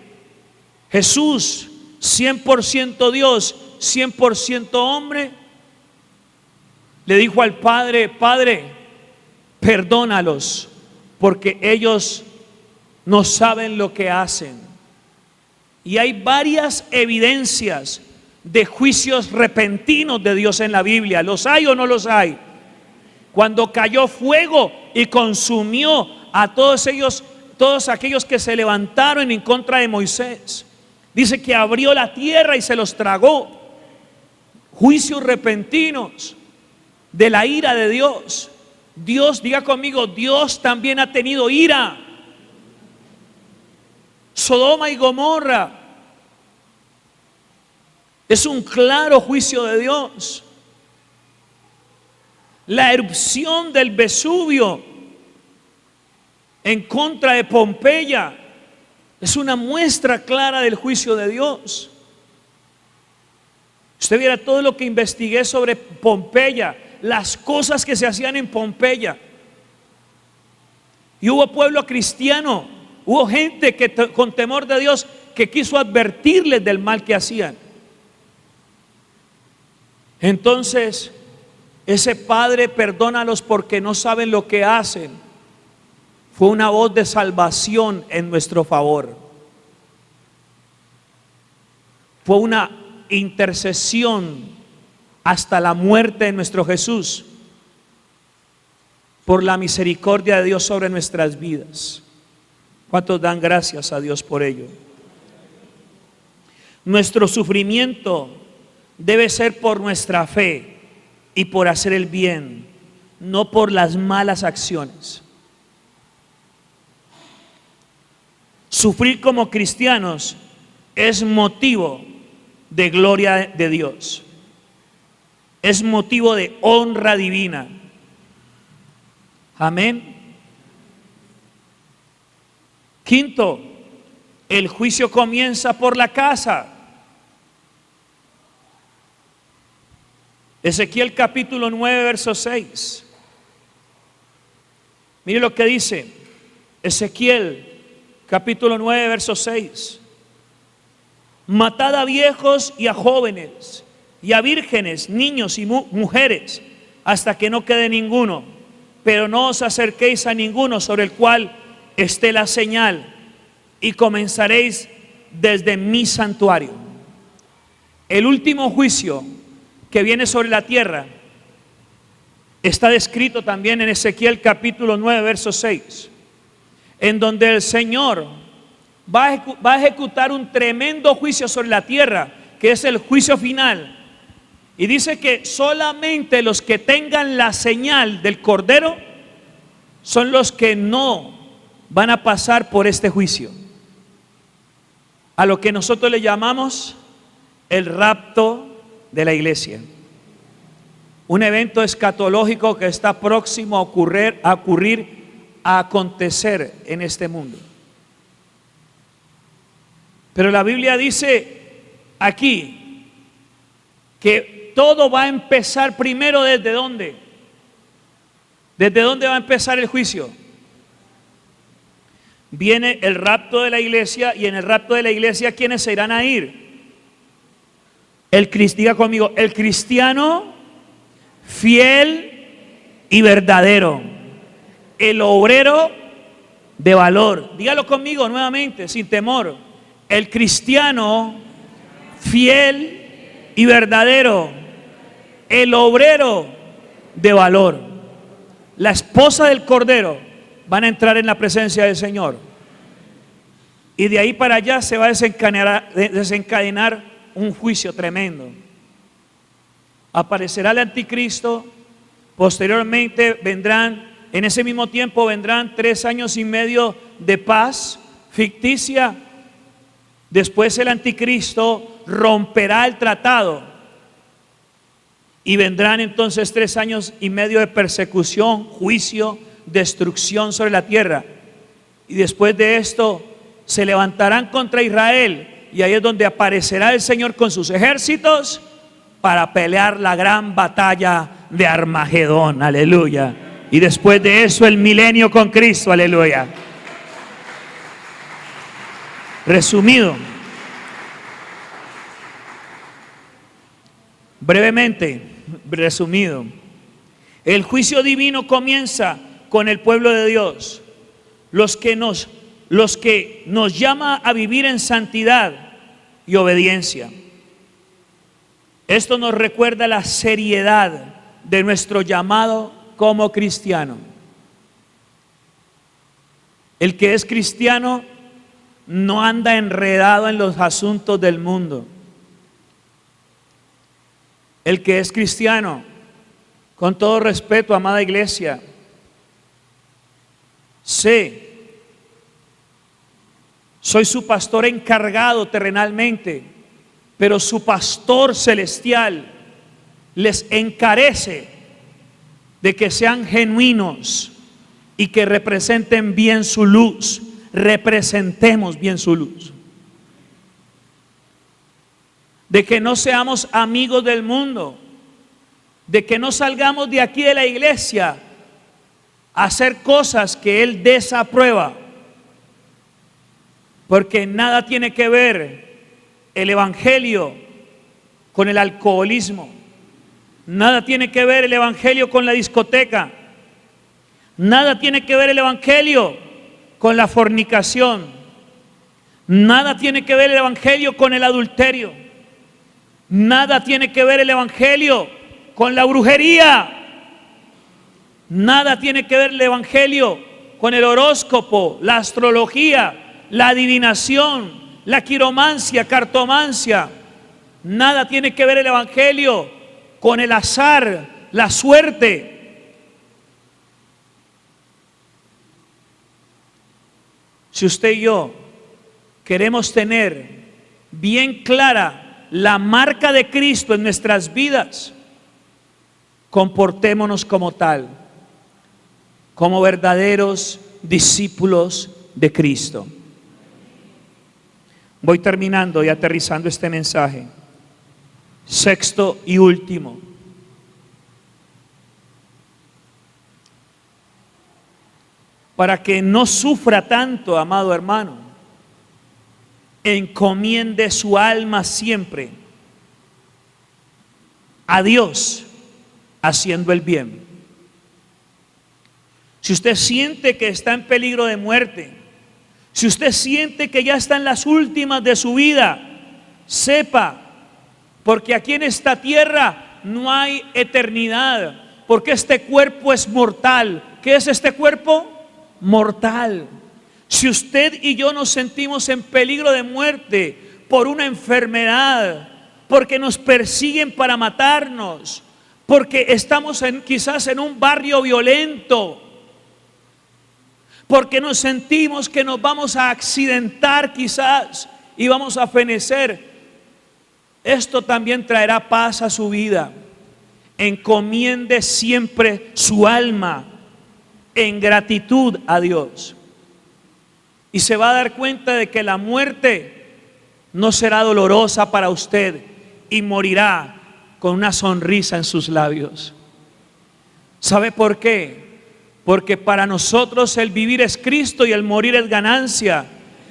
Jesús, 100% Dios, 100% hombre, le dijo al Padre: Padre, perdónalos, porque ellos no saben lo que hacen. Y hay varias evidencias de juicios repentinos de Dios en la Biblia. ¿Los hay o no los hay? Cuando cayó fuego y consumió a todos aquellos que se levantaron en contra de Moisés. Dice que abrió la tierra y se los tragó. Juicios repentinos de la ira de Dios. Dios, diga conmigo, Dios también ha tenido ira. Sodoma y Gomorra es un claro juicio de Dios. La erupción del Vesubio en contra de Pompeya es una muestra clara del juicio de Dios. Usted viera todo lo que investigué sobre Pompeya, las cosas que se hacían en Pompeya. Y hubo pueblo cristiano, hubo gente que con temor de Dios que quiso advertirles del mal que hacían. Entonces, ese Padre, perdónalos porque no saben lo que hacen, fue una voz de salvación en nuestro favor. Fue una intercesión hasta la muerte de nuestro Jesús por la misericordia de Dios sobre nuestras vidas. ¿Cuántos dan gracias a Dios por ello? Nuestro sufrimiento debe ser por nuestra fe y por hacer el bien, no por las malas acciones. Sufrir como cristianos es motivo de gloria de Dios, es motivo de honra divina. Amén. Quinto, el juicio comienza por la casa. Ezequiel capítulo 9, verso 6. Mire lo que dice Ezequiel capítulo 9, verso 6. Matad a viejos y a jóvenes, y a vírgenes, niños y mujeres, hasta que no quede ninguno. Pero no os acerquéis a ninguno sobre el cual esté la señal, y comenzaréis desde mi santuario. El último juicio que viene sobre la tierra está descrito también en Ezequiel capítulo 9, verso 6, en donde el Señor va a ejecutar un tremendo juicio sobre la tierra, que es el juicio final. Y dice que solamente los que tengan la señal del Cordero son los que no van a pasar por este juicio, a lo que nosotros le llamamos el rapto de la iglesia. Un evento escatológico que está próximo a acontecer en este mundo. Pero la Biblia dice aquí que todo va a empezar primero ¿desde dónde? ¿Desde dónde va a empezar el juicio? Viene el rapto de la iglesia, y en el rapto de la iglesia, ¿quiénes se irán a ir? Diga conmigo, el cristiano fiel y verdadero, el obrero de valor. Dígalo conmigo nuevamente, sin temor. El cristiano fiel y verdadero, el obrero de valor. La esposa del Cordero van a entrar en la presencia del Señor, y de ahí para allá se va a desencadenar un juicio tremendo. Aparecerá el anticristo, posteriormente en ese mismo tiempo vendrán 3 años y medio de paz ficticia. Después el anticristo romperá el tratado y vendrán entonces 3 años y medio de persecución, juicio, destrucción sobre la tierra. Y después de esto se levantarán contra Israel, y ahí es donde aparecerá el Señor con sus ejércitos para pelear la gran batalla de Armagedón. Aleluya. Y después de eso el milenio con Cristo. Aleluya. Resumido, brevemente resumido, el juicio divino comienza con el pueblo de Dios, los que nos llama a vivir en santidad y obediencia. Esto nos recuerda la seriedad de nuestro llamado como cristiano. El que es cristiano no anda enredado en los asuntos del mundo. El que es cristiano, con todo respeto, amada iglesia, soy su pastor encargado terrenalmente, pero su pastor celestial les encarece de que sean genuinos y que representen bien su luz. Representemos bien su luz. De que no seamos amigos del mundo, de que no salgamos de aquí de la iglesia a hacer cosas que Él desaprueba, porque nada tiene que ver el evangelio con el alcoholismo, nada tiene que ver el evangelio con la discoteca, nada tiene que ver el evangelio con la fornicación, nada tiene que ver el evangelio con el adulterio, nada tiene que ver el evangelio con la brujería, nada tiene que ver el evangelio con el horóscopo, la astrología, la adivinación, la quiromancia, cartomancia. Nada tiene que ver el evangelio con el azar, la suerte. Si usted y yo queremos tener bien clara la marca de Cristo en nuestras vidas, comportémonos como tal, como verdaderos discípulos de Cristo. Voy terminando y aterrizando este mensaje. Sexto y último. Para que no sufra tanto, amado hermano, encomiende su alma siempre a Dios, haciendo el bien. Si usted siente que está en peligro de muerte, si usted siente que ya está en las últimas de su vida, sepa, porque aquí en esta tierra no hay eternidad, porque este cuerpo es mortal. ¿Qué es este cuerpo? Mortal. Si usted y yo nos sentimos en peligro de muerte por una enfermedad, porque nos persiguen para matarnos, porque estamos quizás en un barrio violento, porque nos sentimos que nos vamos a accidentar quizás y vamos a fenecer, esto también traerá paz a su vida. Encomiende siempre su alma en gratitud a Dios, y se va a dar cuenta de que la muerte no será dolorosa para usted y morirá con una sonrisa en sus labios. ¿Sabe por qué? Porque para nosotros el vivir es Cristo y el morir es ganancia.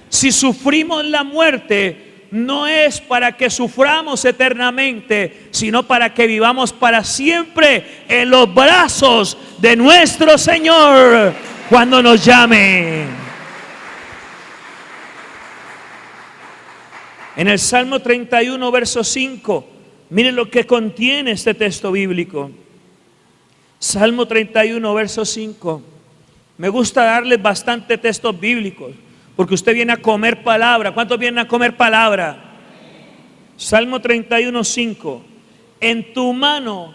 Si sufrimos la muerte, no es para que suframos eternamente, sino para que vivamos para siempre en los brazos de nuestro Señor cuando nos llame. En el Salmo 31, verso 5, miren lo que contiene este texto bíblico. Salmo 31, verso 5. Me gusta darles bastante textos bíblicos, porque usted viene a comer palabra. ¿Cuántos vienen a comer palabra? Salmo 31, 5. En tu mano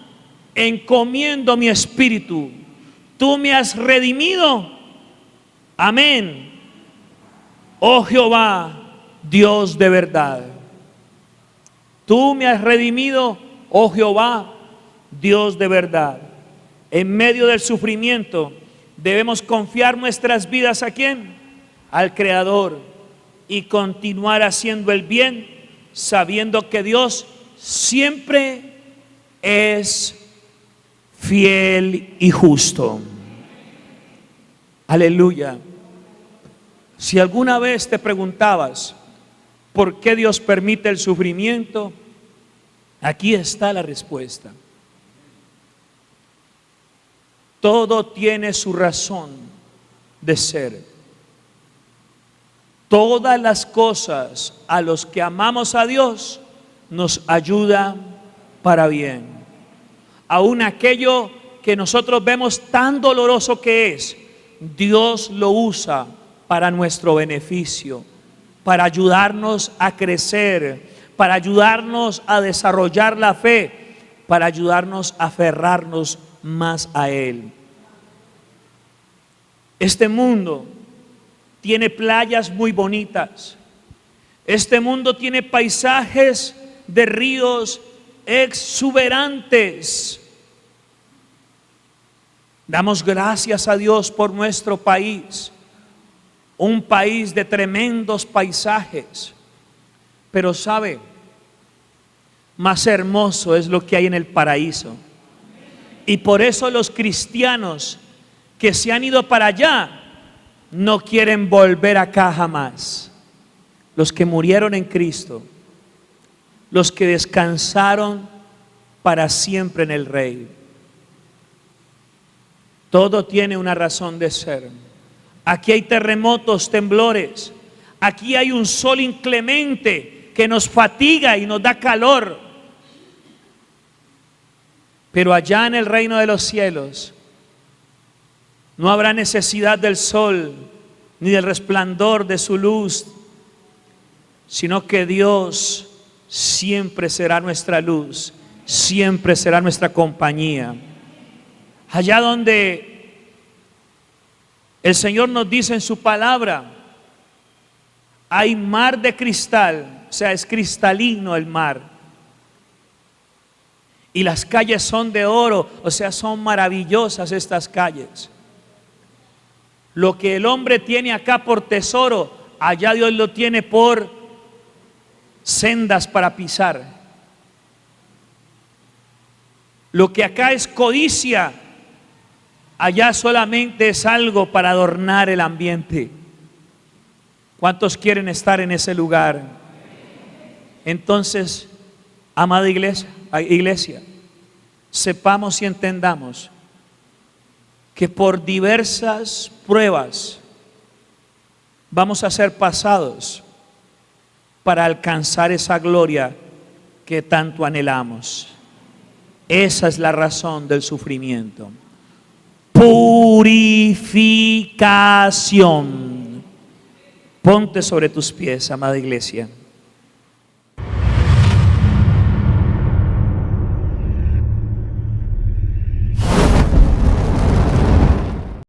encomiendo mi espíritu. Tú me has redimido. Amén. Oh Jehová, Dios de verdad. Tú me has redimido, oh Jehová, Dios de verdad. En medio del sufrimiento debemos confiar nuestras vidas ¿a quién? Al Creador, y continuar haciendo el bien, sabiendo que Dios siempre es fiel y justo. Aleluya. Si alguna vez te preguntabas ¿por qué Dios permite el sufrimiento? Aquí está la respuesta. Todo tiene su razón de ser. Todas las cosas a los que amamos a Dios nos ayudan para bien. Aún aquello que nosotros vemos tan doloroso que es, Dios lo usa para nuestro beneficio, para ayudarnos a crecer, para ayudarnos a desarrollar la fe, para ayudarnos a aferrarnos más a Él. Este mundo tiene playas muy bonitas. Este mundo tiene paisajes de ríos exuberantes. Damos gracias a Dios por nuestro país, un país de tremendos paisajes. Pero sabe, más hermoso es lo que hay en el paraíso. Y por eso los cristianos que se han ido para allá no quieren volver acá jamás. Los que murieron en Cristo, los que descansaron para siempre en el Rey. Todo tiene una razón de ser. Aquí hay terremotos, temblores. Aquí hay un sol inclemente que nos fatiga y nos da calor. Pero allá en el reino de los cielos no habrá necesidad del sol ni del resplandor de su luz, sino que Dios siempre será nuestra luz, siempre será nuestra compañía. Allá donde el Señor nos dice en su palabra, hay mar de cristal, o sea, es cristalino el mar. Y las calles son de oro, o sea, son maravillosas estas calles. Lo que el hombre tiene acá por tesoro, allá Dios lo tiene por sendas para pisar. Lo que acá es codicia, allá solamente es algo para adornar el ambiente. ¿Cuántos quieren estar en ese lugar? Entonces, amada iglesia, sepamos y entendamos que por diversas pruebas vamos a ser pasados para alcanzar esa gloria que tanto anhelamos. Esa es la razón del sufrimiento. Purificación. Ponte sobre tus pies, amada iglesia.